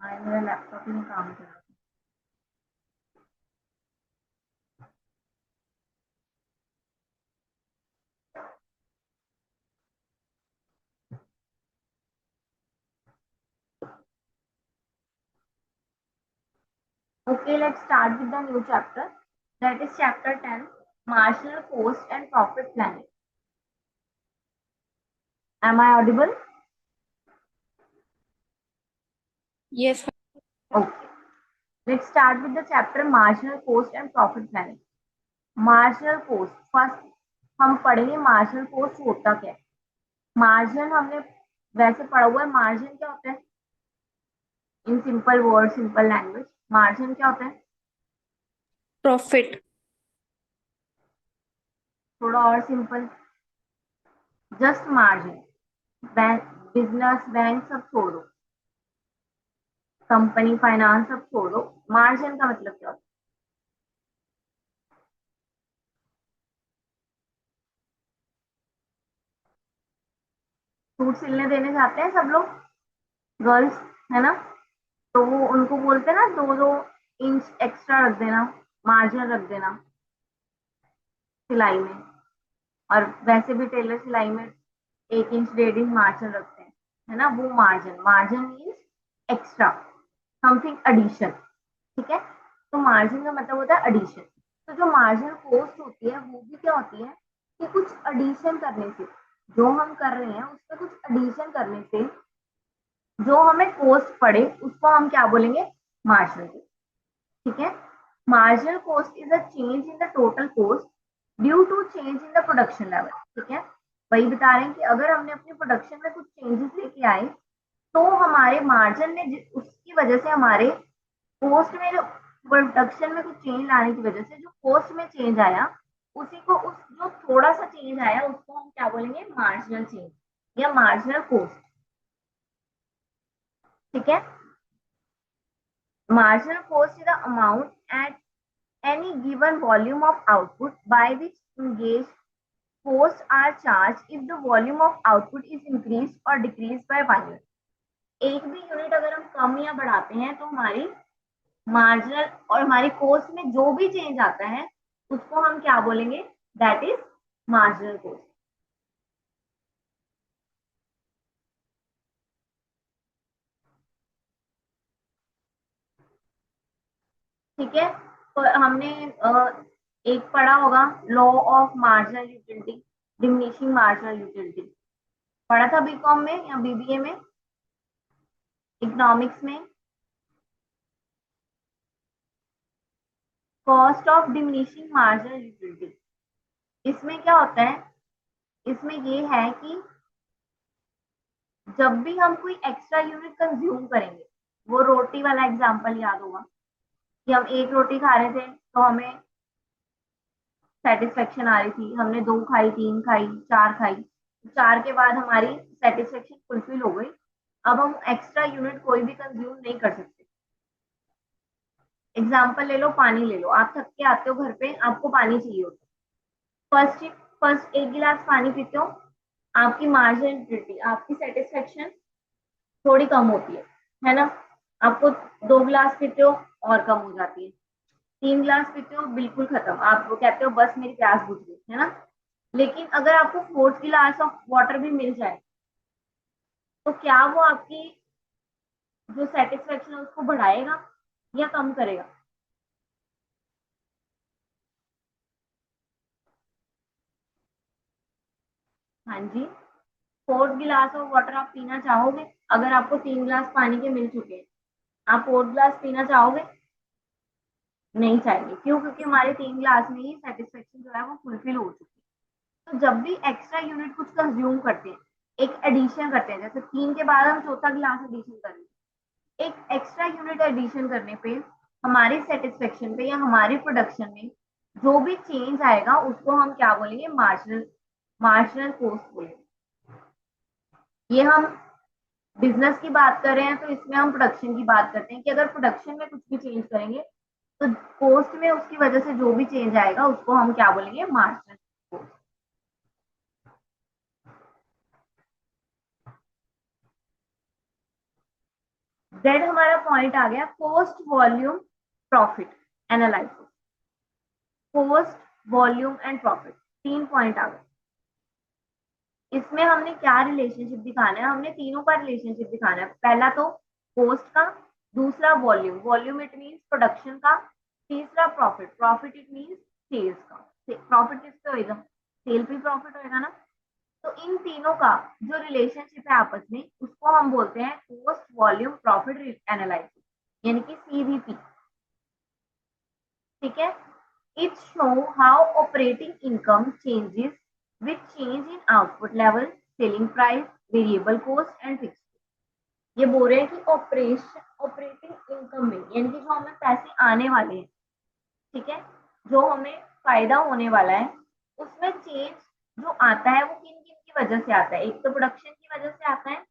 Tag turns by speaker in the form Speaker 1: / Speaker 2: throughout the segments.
Speaker 1: आज मेरा लैपटॉप नहीं काम कर रहा। Okay, let's start with the new chapter. That is chapter 10, marginal cost and profit planning. Am I audible?
Speaker 2: Yes.
Speaker 1: Okay. Let's start with the chapter marginal cost and profit planning. Marginal cost. First, हम पढ़ेंगे marginal cost होता क्या है. Margin हमने वैसे पढ़ा हुआ है. मार्जिन क्या होता है? In simple word, simple language, margin क्या होता है?
Speaker 2: प्रॉफिट.
Speaker 1: थोड़ा और simple, just margin. Bank, business, bank सब छोड़ दो, कंपनी, फाइनेंस सब छोड़ दो. मार्जिन का मतलब क्या होता है? सूट सिलने देने जाते हैं सब लोग, गर्ल्स, है ना? तो वो उनको बोलते हैं ना, 2-2 इंच एक्स्ट्रा रख देना, मार्जिन रख देना सिलाई में. और वैसे भी टेलर सिलाई में 1 इंच 1.5 इंच मार्जिन रखते हैं, है ना? वो margin. Margin means extra, something addition. ठीक है, तो मार्जिन का मतलब होता है एडिशन. तो जो मार्जिनल कॉस्ट होती है वो भी क्या होती है कि कुछ एडिशन करने से, जो हम कर रहे हैं उसमें कुछ एडिशन करने से जो हमें कॉस्ट पड़े उसको हम क्या बोलेंगे? Marginal cost. ठीक है. Marginal cost is a change in the total cost due to change in the production level. ठीक है, वही बता रहे हैं कि अगर हमने अपनी प्रोडक्शन में कुछ चेंजेस लेके आए तो हमारे मार्जिन में उसकी वजह से हमारे कॉस्ट में, जो प्रोडक्शन में कुछ चेंज लाने की वजह से जो कॉस्ट में चेंज आया, उसी को, उस जो थोड़ा सा चेंज आया उसको हम क्या बोलेंगे? मार्जिनल चेंज या मार्जिनल कॉस्ट. ठीक है. Marginal cost is the amount at any given volume of output by which engaged costs are charged if the volume of output is increased or decreased by 1 unit. एक भी unit अगर हम कम या बढ़ाते हैं तो हमारी मार्जिनल और हमारी कॉस्ट में जो भी चेंज आता है उसको हम क्या बोलेंगे? That is marginal cost. ठीक है, तो हमने एक पढ़ा होगा law of marginal utility, diminishing marginal utility. पढ़ा था बीकॉम में या बीबीए में, इकोनॉमिक्स में. Cost of diminishing marginal utility, इसमें क्या होता है? इसमें ये है कि जब भी हम कोई एक्स्ट्रा यूनिट कंज्यूम करेंगे, वो रोटी वाला एग्जांपल याद होगा कि हम एक रोटी खा रहे थे तो हमें सेटिस्फेक्शन आ रही थी, हमने 2 खाई, 3 खाई, 4 खाई, 4 के बाद हमारी सेटिस्फेक्शन फुलफिल हो गई. अब हम एक्स्ट्रा यूनिट कोई भी कंज्यूम नहीं कर सकते. एग्जाम्पल ले लो, पानी ले लो. आप थक के आते हो घर पे, आपको पानी चाहिए होता है. फर्स्ट एक गिलास पानी पीते हो, आपकी मार्जिनलिटी, आपकी सेटिस्फेक्शन थोड़ी कम होती है ना? आपको 2 गिलास पीते हो और कम हो जाती है. 3 गिलास पीते हो, बिल्कुल खत्म, आप वो कहते हो बस मेरी प्यास बुझ गई, है ना? लेकिन अगर आपको 4th गिलास ऑफ वाटर भी मिल जाए तो क्या वो आपकी जो सेटिस्फेक्शन है उसको बढ़ाएगा या कम करेगा? हाँ जी. 4th गिलास ऑफ वाटर आप पीना चाहोगे? अगर आपको 3 गिलास पानी के मिल चुके हैं, आप 4th गिलास पीना चाहोगे? नहीं चाहेंगे. क्यों? क्योंकि हमारे 3 गिलास में ही सेटिस्फेक्शन जो है वो फुलफिल हो चुकी है. तो जब भी एक्स्ट्रा यूनिट कुछ कंज्यूम करते हैं, एक एडिशन करते हैं, जैसे 3 के बाद हम चौथा गिलास एडिशन कर रहे हैं, एक एक्स्ट्रा यूनिट एडिशन करने पे हमारी सेटिस्फेक्शन पे या हमारी प्रोडक्शन में जो भी चेंज आएगा उसको हम क्या बोलेंगे? मार्जिनल, मार्जिनल कॉस्ट बोलेंगे. ये हम बिजनेस की बात कर रहे हैं तो इसमें हम प्रोडक्शन की बात करते हैं कि अगर प्रोडक्शन में कुछ भी चेंज करेंगे तो कॉस्ट में उसकी वजह से जो भी चेंज आएगा उसको हम क्या बोलेंगे? Marginal cost. देन हमारा पॉइंट आ गया cost volume profit analysis. Cost volume and profit, 3 point आ गए। इसमें हमने क्या रिलेशनशिप दिखाना है, हमने तीनों का रिलेशनशिप दिखाना है। पहला तो कॉस्ट का, दूसरा volume, volume it means production का, तीसरा profit, profit it means sales का। प्रॉफिट किससे होएगा, सेल पे प्रॉफिट होएगा ना। तो इन तीनों का जो रिलेशनशिप है आपस में, उसको हम बोलते हैं कॉस्ट वॉल्यूम प्रॉफिट एनालिसिस, यानी कि सीवीपी। ठीक है। It show how operating income changes with change in output level, selling price, variable cost and fix. ये बोल रहे हैं कि ऑपरेटिंग इनकम में, यानी कि जो हमें पैसे आने वाले हैं, ठीक है, जो हमें फायदा होने वाला है, उसमें चेंज जो आता है वो किन किन की वजह से आता है। एक तो प्रोडक्शन की वजह से आता है,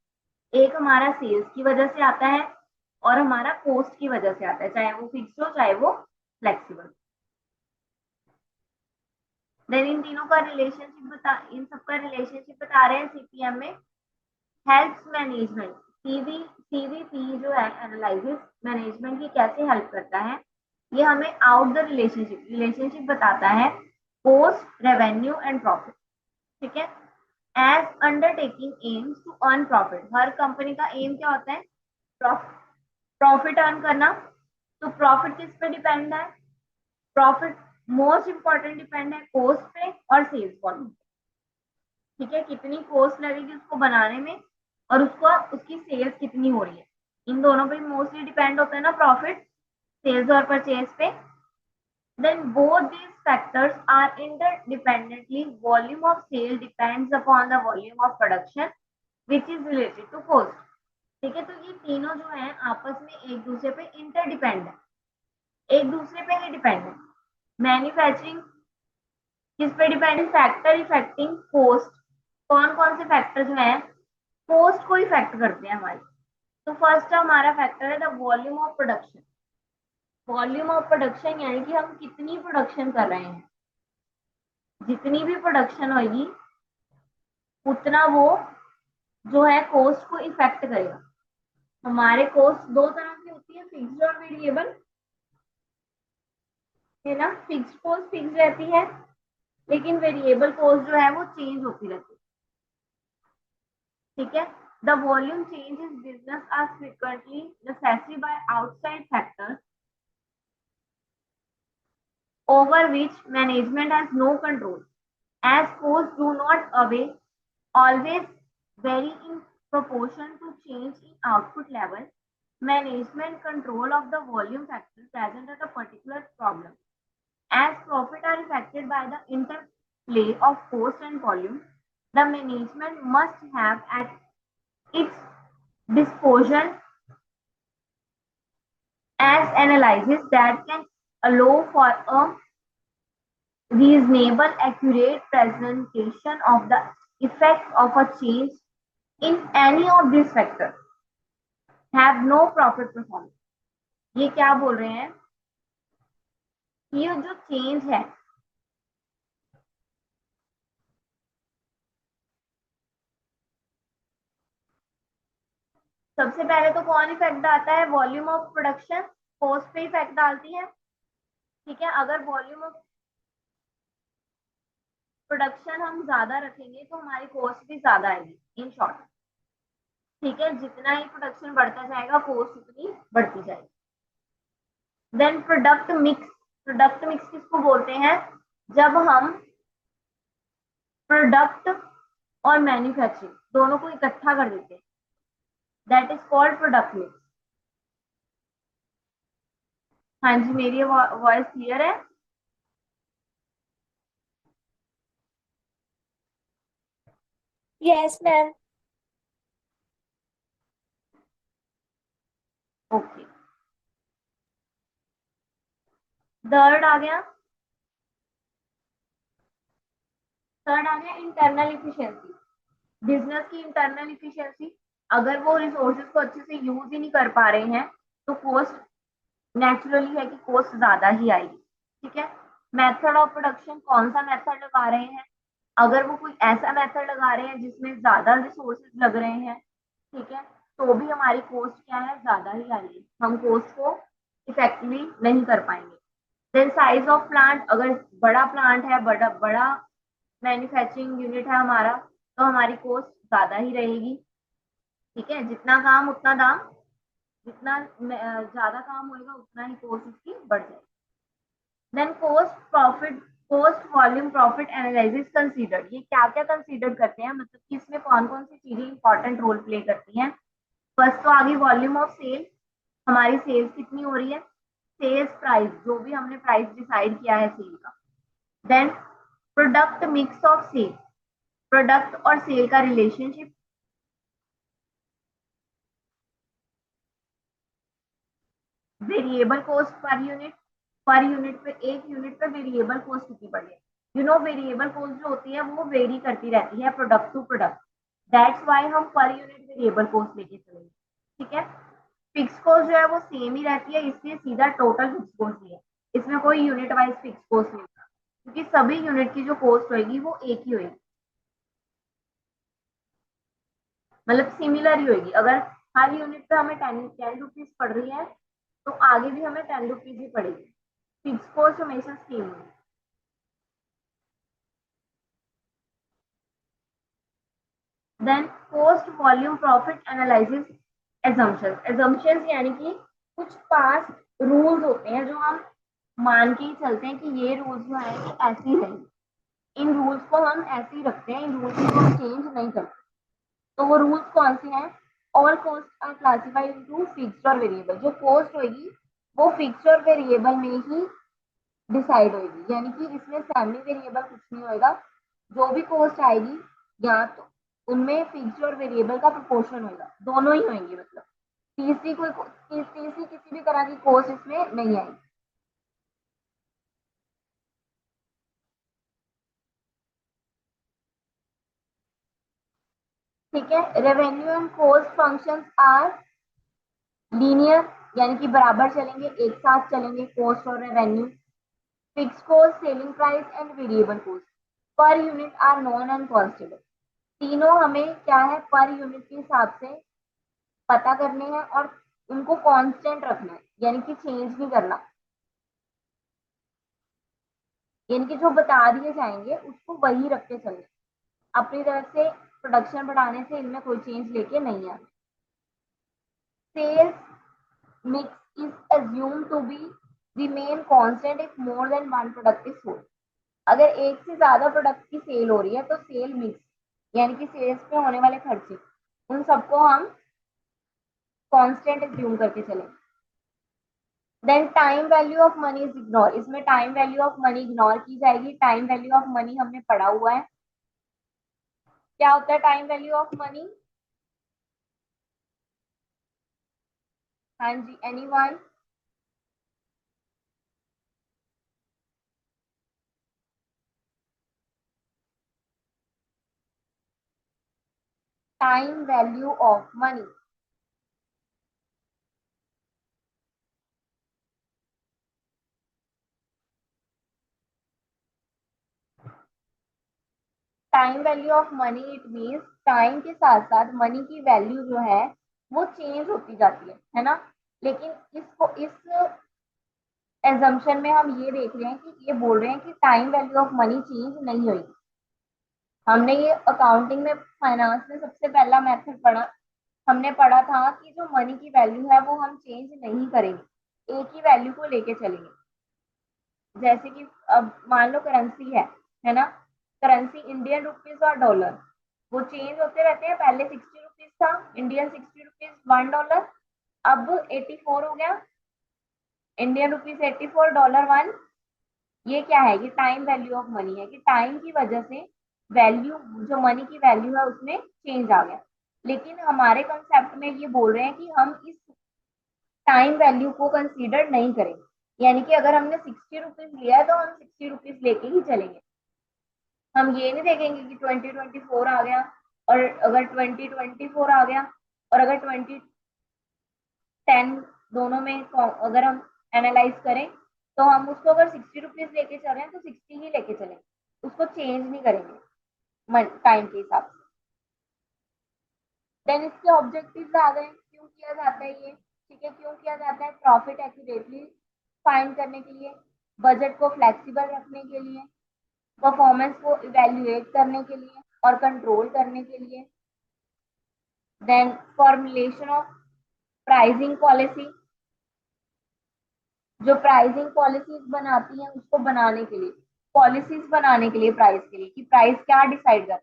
Speaker 1: एक हमारा सेल्स की वजह से आता है, और हमारा कॉस्ट की वजह से आता है, चाहे वो फिक्स्ड हो चाहे वो फ्लेक्सिबल। देन इन तीनों का रिलेशनशिप इन सबका रिलेशनशिप बता रहे हैं सीपीएम में। हेल्प्स मैनेजमेंट, सीवीपी जो है एनालिसिस मैनेजमेंट की कैसे हेल्प करता है, ये हमें आउट द रिलेशनशिप बताता है कॉस्ट, रेवेन्यू एंड प्रॉफिट। ठीक है। As undertaking aims to earn profit, हर कंपनी का एम क्या होता है, प्रॉफिट अर्न करना। तो प्रॉफिट किस पे डिपेंड है, प्रॉफिट मोस्ट इंपॉर्टेंट डिपेंड है कॉस्ट पे और सेल्स वॉल्यूम। ठीक है, कितनी कॉस्ट लगेगी उसको बनाने में, और उसको उसकी सेल्स कितनी हो रही है, इन दोनों पे मोस्टली डिपेंड होता है ना प्रॉफिट, सेल्स और परचेज पे। Then both these factors are interdependently. Volume of sale depends upon the volume of production, which is related to cost. ठीक है, तो ये तीनों जो है आपस में एक दूसरे पे इंटरडिपेंड है, एक दूसरे पे ही डिपेंड है। मैन्युफैक्चरिंग किस पे डिपेंड, फैक्टर इफेक्टिंग कोस्ट। कौन कौन से फैक्टर जो है कोस्ट को इफेक्ट करते हैं हमारे। तो फर्स्ट हमारा फैक्टर है the volume of production. Volume of production यानी कि हम कितनी प्रोडक्शन कर रहे हैं, जितनी भी प्रोडक्शन होगी उतना वो जो है कॉस्ट को इफेक्ट करेगा। हमारे कॉस्ट दो तरह की होती है, फिक्स्ड और वेरिएबल, है ना। फिक्स्ड कॉस्ट फिक्स रहती है, लेकिन वेरिएबल कॉस्ट जो है वो चेंज होती रहती है। ठीक है। The volume change is business are frequently necessary by outside factors over which management has no control, as costs do not always vary in proportion to change in output level. Management control of the volume factor present at a particular problem. As profit are affected by the interplay of cost and volume, the management must have at its disposal as analysis that can allow for a reasonable, accurate presentation of the effect of a change in any of these factors have no profit performance। ये क्या बोल रहे हैं, ये जो change है, सबसे पहले तो कौन इफेक्ट डालता है, वॉल्यूम ऑफ प्रोडक्शन कॉस्ट पे इफेक्ट डालती है। ठीक है, अगर वॉल्यूम ऑफ प्रोडक्शन हम ज्यादा रखेंगे तो हमारी कॉस्ट भी ज्यादा आएगी, इन शॉर्ट। ठीक है, जितना ही प्रोडक्शन बढ़ता जाएगा कॉस्ट उतनी बढ़ती जाएगी। Then product mix, product mix किसको बोलते हैं, जब हम प्रोडक्ट और मैन्युफैक्चरिंग दोनों को इकट्ठा कर देते हैं, that is called product mix. हाँ जी, मेरी वॉइस क्लियर है।
Speaker 2: Yes, ma'am.
Speaker 1: ओके, थर्ड आ गया, थर्ड आ गया इंटरनल इफिशियंसी। बिजनेस की इंटरनल इफिशियंसी, अगर वो रिसोर्सेज को अच्छे से यूज ही नहीं कर पा रहे हैं तो कॉस्ट नेचुरली है कि कॉस्ट ज्यादा ही आएगी। ठीक है। मेथड ऑफ प्रोडक्शन, कौन सा मेथड लगा रहे हैं, अगर वो कोई ऐसा मेथड लगा रहे हैं जिसमें ज्यादा रिसोर्सेज लग रहे हैं, ठीक है, तो भी हमारी कॉस्ट क्या है, ज्यादा ही आएगी, हम कॉस्ट को इफेक्टिवली नहीं कर पाएंगे। देन साइज ऑफ प्लांट, अगर बड़ा प्लांट है, बड़ा बड़ा मैन्युफैक्चरिंग यूनिट है हमारा, तो हमारी कॉस्ट ज्यादा ही रहेगी। ठीक है, जितना काम उतना दाम, जितना ज्यादा काम होएगा उतना ही कॉस्ट उसकी बढ़ जाएगी। Then cost volume profit analysis considered, ये क्या क्या कंसीडर करते हैं, मतलब कि इसमें कौन कौन सी चीजें इंपॉर्टेंट रोल प्ले करती हैं। फर्स्ट तो आगे वॉल्यूम ऑफ सेल, हमारी सेल्स कितनी हो रही है, सेल्स प्राइस, जो भी हमने प्राइस डिसाइड किया है सेल का। Then product mix of sale, product और सेल का relationship. Variable cost per unit पे, एक यूनिट पे वेरिएबल कॉस्ट कितनी पड़ रही है। यू नो वेरिएबल कॉस्ट जो होती है वो वेरी करती रहती है product to product, that's why हम पर यूनिट वेरिएबल कॉस्ट लेके चलेंगे। ठीक है, फिक्स कॉस्ट जो है वो सेम ही रहती है, इसलिए सीधा टोटल फिक्स कॉस्ट ही है, इसमें कोई यूनिट वाइज फिक्स कॉस्ट नहीं होगा, क्योंकि सभी यूनिट की जो कॉस्ट होगी वो एक ही होगी, मतलब सिमिलर ही होगी। अगर हर यूनिट पे हमें टेन टेन रुपीज पड़ रही है, तो आगे भी हमें 10 रुपीज ही पड़ेगी, फिक्स कॉस्ट हमेशा सेम होगी। Then cost volume profit analysis assumptions यानी कि कुछ पास्ट रूल्स होते हैं जो हम मान के ही चलते हैं कि ये रूल्स जो है ये ऐसे ही रहेंगे, इन रूल्स को हम ऐसे ही रखते हैं, इन रूल्स को हम चेंज नहीं करते। तो वो रूल्स कौन से हैं, all cost are classified into fixed और वेरिएबल, जो कॉस्ट होगी वो फिक्स्ड और वेरिएबल में ही डिसाइड होगी, यानी कि इसमें फैमिली वेरिएबल कुछ नहीं होगा, जो भी कॉस्ट आएगी या तो उनमें फिक्स्ड और वेरिएबल का प्रोपोर्शन होगा, दोनों ही होंगे, मतलब तीसरी किसी भी तरह की कॉस्ट इसमें नहीं आएगी। ठीक है, revenue and cost functions are linear, यानी कि बराबर चलेंगे, एक साथ चलेंगे कॉस्ट और revenue. Fix cost, selling price and variable cost per unit are non and constable, तीनों हमें क्या है, पर यूनिट के हिसाब से पता करने हैं और उनको कांस्टेंट रखना है, यानी कि चेंज नहीं करना, यानी कि जो बता दिए जाएंगे उसको वही रख के चलना, अपनी तरफ से प्रोडक्शन बढ़ाने से इनमें कोई चेंज लेके नहीं आना। Sales mix is assumed to be remain constant if more than one product is sold, अगर एक से ज्यादा प्रोडक्ट की सेल हो रही है तो सेल मिक्स, यानी कि सेल्स पे होने वाले खर्चे, उन सबको हम कांस्टेंट एज्यूम करके चलेंगे। Then time value of money is ignore, इसमें time value of money ignore की जाएगी, टाइम वैल्यू ऑफ मनी हमने पढ़ा हुआ है, क्या होता है टाइम वैल्यू ऑफ मनी। हाँ जी, anyone. Time value of money, time value of money it means time के साथ साथ मनी की वैल्यू जो है वो चेंज होती जाती है ना। लेकिन इसको इस एजम्पशन में हम ये देख रहे हैं कि ये बोल रहे हैं कि time value of money change नहीं हुई। हमने ये अकाउंटिंग में, फाइनेंस में सबसे पहला मेथड पढ़ा, हमने पढ़ा था कि जो मनी की वैल्यू है वो हम चेंज नहीं करेंगे, एक ही वैल्यू को लेके चलेंगे। जैसे कि अब मान लो करेंसी है ना, करेंसी इंडियन रुपीज और डॉलर, वो चेंज होते रहते हैं, पहले 60 रुपीज था इंडियन, 60 रुपीज $1, अब 84 हो गया इंडियन रुपीज, 84 $1। ये क्या है, ये टाइम वैल्यू ऑफ मनी है कि टाइम की वजह से वैल्यू, जो मनी की वैल्यू है उसमें चेंज आ गया। लेकिन हमारे कंसेप्ट में ये बोल रहे हैं कि हम इस टाइम वैल्यू को कंसीडर नहीं करेंगे, यानी कि अगर हमने 60 रुपीज लिया है तो हम 60 रुपीज लेके ही चलेंगे, हम ये नहीं देखेंगे कि 2024 आ गया, और अगर 2024 आ गया और अगर 2010, दोनों में अगर हम एनालाइज करें तो हम उसको अगर 60 रुपीज लेके चल रहे हैं तो 60 ही लेके चलेंगे, उसको चेंज नहीं करेंगे टाइम के हिसाब से। देन इसके ऑब्जेक्टिव्स आ गए, क्यों किया जाता है ये, ठीक है, क्यों किया जाता है, प्रॉफिट एक्यूरेटली फाइंड करने के लिए, बजट को फ्लेक्सिबल रखने के लिए, परफॉर्मेंस को इवेल्युएट करने के लिए और कंट्रोल करने के लिए, then formulation of pricing policy, जो प्राइसिंग पॉलिसीज बनाती हैं उसको बनाने के लिए, पॉलिसीज बनाने के लिए प्राइस के लिए, कि प्राइस क्या डिसाइड करना है।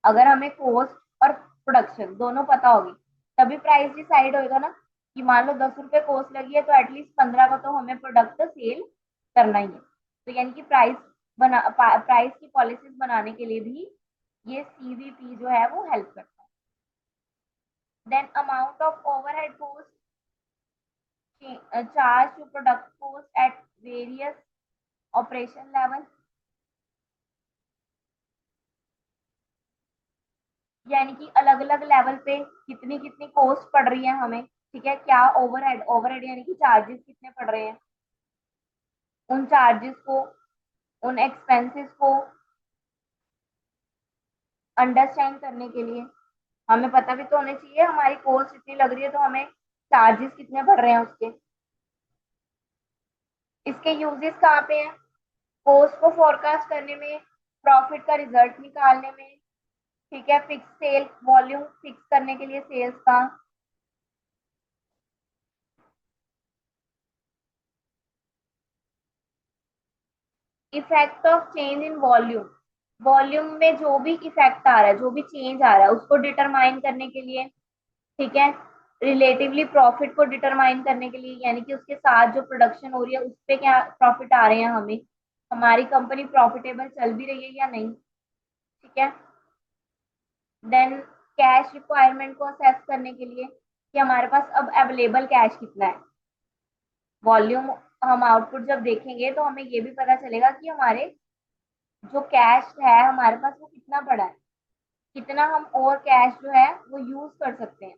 Speaker 1: अगर हमें कॉस्ट और प्रोडक्शन दोनों पता होगी तभी प्राइस डिसाइड होएगा ना, कि मान लो 10 रुपए कॉस्ट लगी है तो एटलीस्ट 15 का तो हमें प्रोडक्ट सेल करना ही है। तो यानी कि प्राइस की पॉलिसीज बनाने के लिए भी ये सीवीपी जो है वो हेल्प करता है। Then amount of overhead cost charge to product cost at various operation level, यानी कि अलग अलग लेवल पे कितनी कितनी कॉस्ट पड़ रही है हमें, ठीक है, क्या ओवरहेड, ओवरहेड यानी कि चार्जेस कितने पड़ रहे हैं, उन चार्जेस को, उन एक्सपेंसेस को अंडरस्टैंड करने के लिए हमें पता भी तो होना चाहिए हमारी कॉस्ट इतनी लग रही है तो हमें चार्जेस कितने पड़ रहे हैं उसके। इसके यूजेस कहाँ पे हैं, कॉस्ट को फोरकास्ट करने में, प्रॉफिट का रिजल्ट निकालने में, ठीक है, फिक्स सेल वॉल्यूम फिक्स करने के लिए सेल्स का, effect of change in volume, volume में जो भी इफेक्ट आ रहा है, जो भी चेंज आ रहा है उसको डिटरमाइन करने के लिए, ठीक है, रिलेटिवली प्रॉफिट को डिटरमाइन करने के लिए, यानी कि उसके साथ जो प्रोडक्शन हो रही है उस पे क्या प्रॉफिट आ रहे हैं हमें, हमारी कंपनी प्रॉफिटेबल चल भी रही है या नहीं, ठीक है। देन कैश रिक्वायरमेंट को असेस करने के लिए कि हमारे पास अब अवेलेबल कैश कितना है, वॉल्यूम, हम आउटपुट जब देखेंगे तो हमें ये भी पता चलेगा कि हमारे जो कैश है हमारे पास वो कितना पड़ा है, कितना हम और कैश जो है वो यूज कर सकते हैं।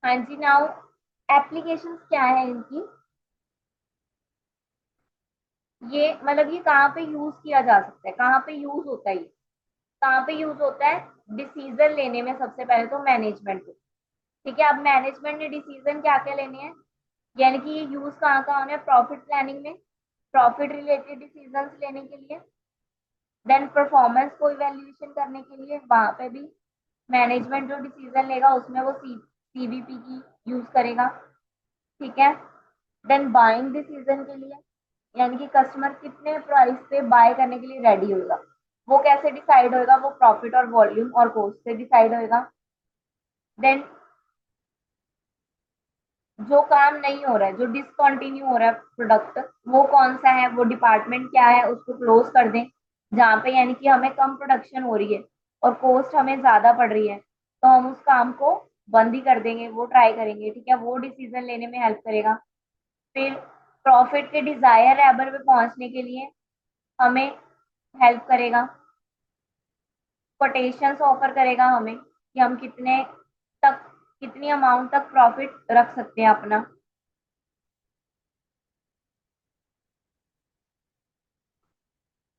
Speaker 1: हाँ जी, नाउ एप्लीकेशंस क्या है इनकी, ये मतलब ये कहाँ पे यूज किया जा सकता है, कहाँ पे यूज होता है, ये कहाँ पे यूज होता है, डिसीजन लेने में सबसे पहले तो मैनेजमेंट को, ठीक है। अब मैनेजमेंट ने डिसीजन क्या क्या लेने हैं, यानी कि ये यूज कहाँ कहाँ होना है, प्रॉफिट प्लानिंग में, प्रॉफिट रिलेटेड डिसीजन लेने के लिए, देन परफॉर्मेंस को इवेल्युएशन करने के लिए वहां पे भी मैनेजमेंट जो डिसीजन लेगा उसमें वो सीवीपी की यूज करेगा, ठीक है। देन बाइंग डिसीजन के लिए, यानी कि कस्टमर कितने प्राइस पे बाय करने के लिए रेडी होगा, वो कैसे डिसाइड होगा, वो प्रॉफिट और वॉल्यूम और कॉस्ट से डिसाइड होगा। देन जो काम नहीं हो रहा है, जो डिसकंटिन्यू हो रहा है प्रोडक्ट, वो कौन सा है, वो डिपार्टमेंट क्या है, उसको क्लोज कर दें, जहाँ पे यानी कि हमें कम प्रोडक्शन हो रही है और कॉस्ट हमें ज्यादा पड़ रही है तो हम उस काम को बंद ही कर देंगे, वो ट्राई करेंगे, ठीक है, वो डिसीजन लेने में हेल्प करेगा। फिर प्रॉफिट के डिजायर लेवल पे पहुंचने के लिए हमें हेल्प करेगा, कोटेशंस ऑफर करेगा हमें कि हम कितने तक, कितनी अमाउंट तक प्रॉफिट रख सकते हैं अपना।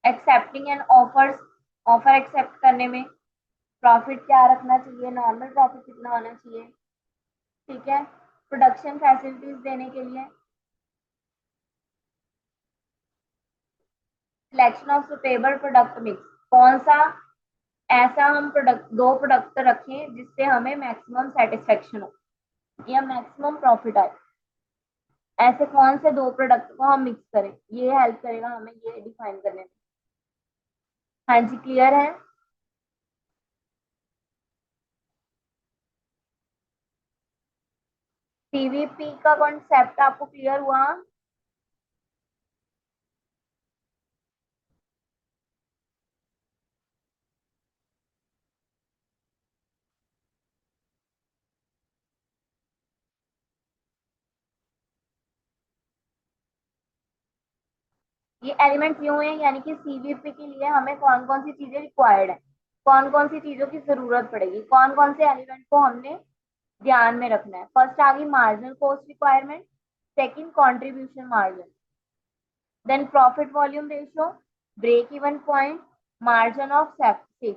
Speaker 1: Accepting and offers, offer accept करने में प्रॉफिट क्या रखना चाहिए, नॉर्मल प्रॉफिट कितना होना चाहिए, ठीक है, प्रोडक्शन फैसिलिटीज देने के लिए, selection of suitable product mix, कौन सा ऐसा हम प्रोडक्ट, दो प्रोडक्ट रखें जिससे हमें मैक्सिमम सेटिस्फेक्शन हो या मैक्सिमम प्रॉफिट आए, ऐसे कौन से दो प्रोडक्ट को हम मिक्स करें, ये हेल्प करेगा हमें ये डिफाइन करने में। हाँ जी, क्लियर है। सीवीपी का कॉन्सेप्ट आपको क्लियर हुआ। ये एलिमेंट्स यूं है, यानी कि सीवीपी के लिए हमें कौन कौन सी चीजें रिक्वायर्ड है, कौन कौन सी चीजों की जरूरत पड़ेगी, कौन कौन से एलिमेंट को हमने ध्यान में रखना है। फर्स्ट आ गई marginal cost requirement, second contribution margin, then profit volume ratio, break even point, margin of safety.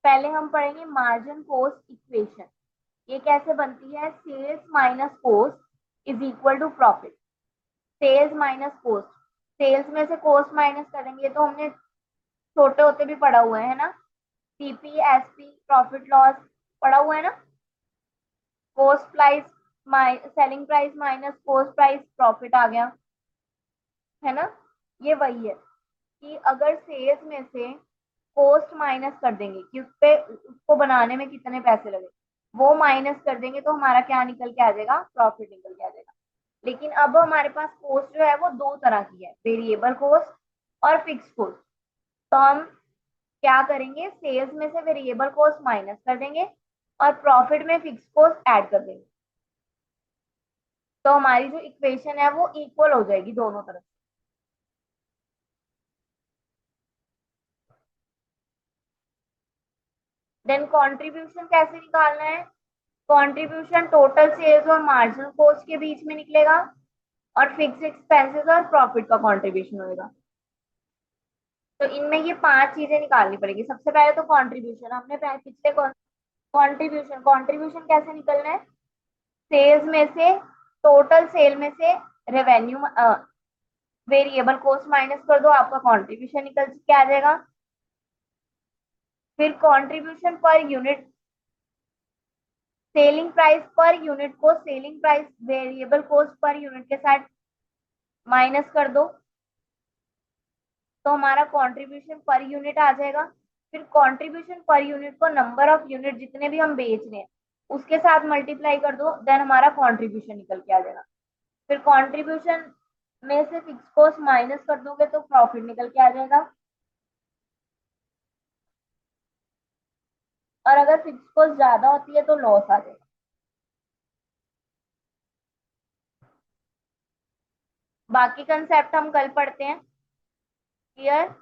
Speaker 1: पहले हम पढ़ेंगे मार्जिन कॉस्ट इक्वेशन। ये कैसे बनती है, sales minus cost is equal to profit. Sales minus cost, sales में से कॉस्ट माइनस करेंगे, तो हमने छोटे होते भी पढ़ा हुआ है ना, सीपी एसपी प्रॉफिट लॉस पढ़ा हुआ है ना। Cost price selling price minus cost price profit आ गया, है ना। ये वही है कि अगर सेल्स में से कॉस्ट माइनस कर देंगे कि उस पे उसको बनाने में कितने पैसे लगे, वो माइनस कर देंगे, तो हमारा क्या निकल के आ जाएगा, प्रॉफिट निकल के आ जाएगा। लेकिन अब हमारे पास कॉस्ट जो है वो दो तरह की है, वेरिएबल कॉस्ट और फिक्स कॉस्ट। तो हम क्या करेंगे, सेल्स में से वेरिएबल कॉस्ट माइनस कर देंगे और प्रॉफिट में फिक्स कॉस्ट ऐड कर देंगे, तो हमारी जो इक्वेशन है वो इक्वल हो जाएगी दोनों तरफ। देन कंट्रीब्यूशन कैसे निकालना है, कंट्रीब्यूशन टोटल सेल्स और मार्जिनल कॉस्ट के बीच में निकलेगा और फिक्स एक्सपेंसेस और प्रॉफिट का कंट्रीब्यूशन होगा। तो इनमें ये पांच चीजें निकालनी पड़ेगी। सबसे पहले तो कंट्रीब्यूशन, हमने पिछले कंट्रीब्यूशन कंट्रीब्यूशन कैसे निकलना है, सेल्स में से, टोटल सेल में से रेवेन्यू वेरिएबल कॉस्ट माइनस कर दो, आपका कंट्रीब्यूशन निकल के आ जाएगा। फिर contribution per unit, selling price per unit को selling price variable cost per unit के साथ माइनस कर दो, तो हमारा कंट्रीब्यूशन पर यूनिट आ जाएगा। फिर कंट्रीब्यूशन पर यूनिट को नंबर ऑफ यूनिट जितने भी हम बेच रहे हैं उसके साथ मल्टीप्लाई कर दो, देन हमारा कंट्रीब्यूशन निकल के आ जाएगा। फिर कंट्रीब्यूशन में से फिक्स कॉस्ट माइनस कर दोगे तो प्रॉफिट निकल के आ जाएगा। और अगर फिक्स कॉस्ट ज्यादा होती है तो लॉस आ जाएगा। बाकी कंसेप्ट हम कल पढ़ते हैं। क्लियर,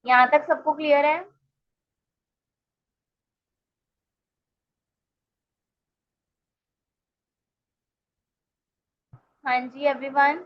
Speaker 1: यहाँ तक सबको क्लियर है। हाँ जी एवरीवन।